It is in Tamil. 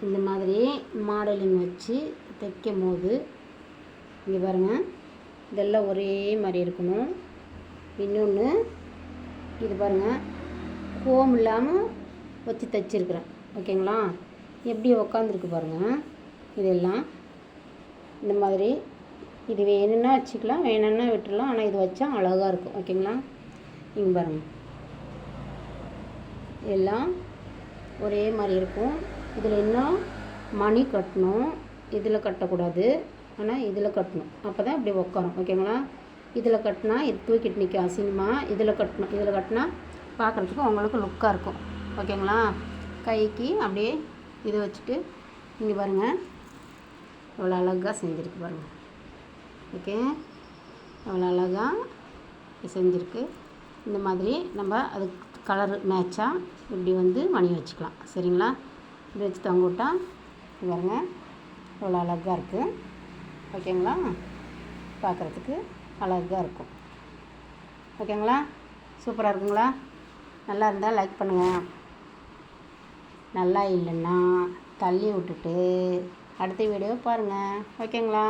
இந்த மாதிரி மாடலிங் வச்சு தைக்கும் போது இங்கே பாருங்கள், இதெல்லாம் ஒரே மாதிரி இருக்கணும். இன்னொன்று இது பாருங்கள், கோம் இல்லாமல் வச்சு தைச்சிருக்கிறேன். ஓகேங்களா? எப்படி உக்காந்துருக்கு பாருங்கள். இதெல்லாம் இந்த மாதிரி இது வேணும்னா வச்சுக்கலாம், வேணும்னா விட்டுடலாம். ஆனால் இது வச்சா அழகாக இருக்கும். ஓகேங்களா? இங்கே பாருங்கள், எல்லாம் ஒரே மாதிரி இருக்கும். இதில் இன்னும் மணி கட்டணும். இதில் கட்டக்கூடாது, ஆனால் இதில் கட்டணும். அப்போ தான் இப்படி உட்காரும். ஓகேங்களா? இதில் கட்டினா இது தூக்கிட்டு நிற்கும் அசிங்கமாக. இதில் கட்டணும். இதில் கட்டினா பார்க்குறதுக்கு உங்களுக்கு லுக்காக இருக்கும். ஓகேங்களா? கைக்கு அப்படியே இதை வச்சுட்டு இங்கே பாருங்கள், எவ்வளோ அழகாக செஞ்சுருக்கு பாருங்கள். ஓகே, எவ்வளோ அழகாக செஞ்சுருக்கு. இந்த மாதிரி நம்ம அதுக்கு கலரு மேட்சாக இப்படி வந்து மணி வச்சுக்கலாம். சரிங்களா? இப்படி வச்சு தொங்க விட்டால் பாருங்க எவ்வளோ அழகாக இருக்குது. ஓகேங்களா? பார்க்குறதுக்கு அழகாக இருக்கும். ஓகேங்களா? சூப்பராக இருக்குங்களா? நல்லா இருந்தால் லைக் பண்ணுங்கள். நல்லா இல்லைன்னா தள்ளி விட்டுட்டு அடுத்த வீடியோ பாருங்கள். ஓகேங்களா?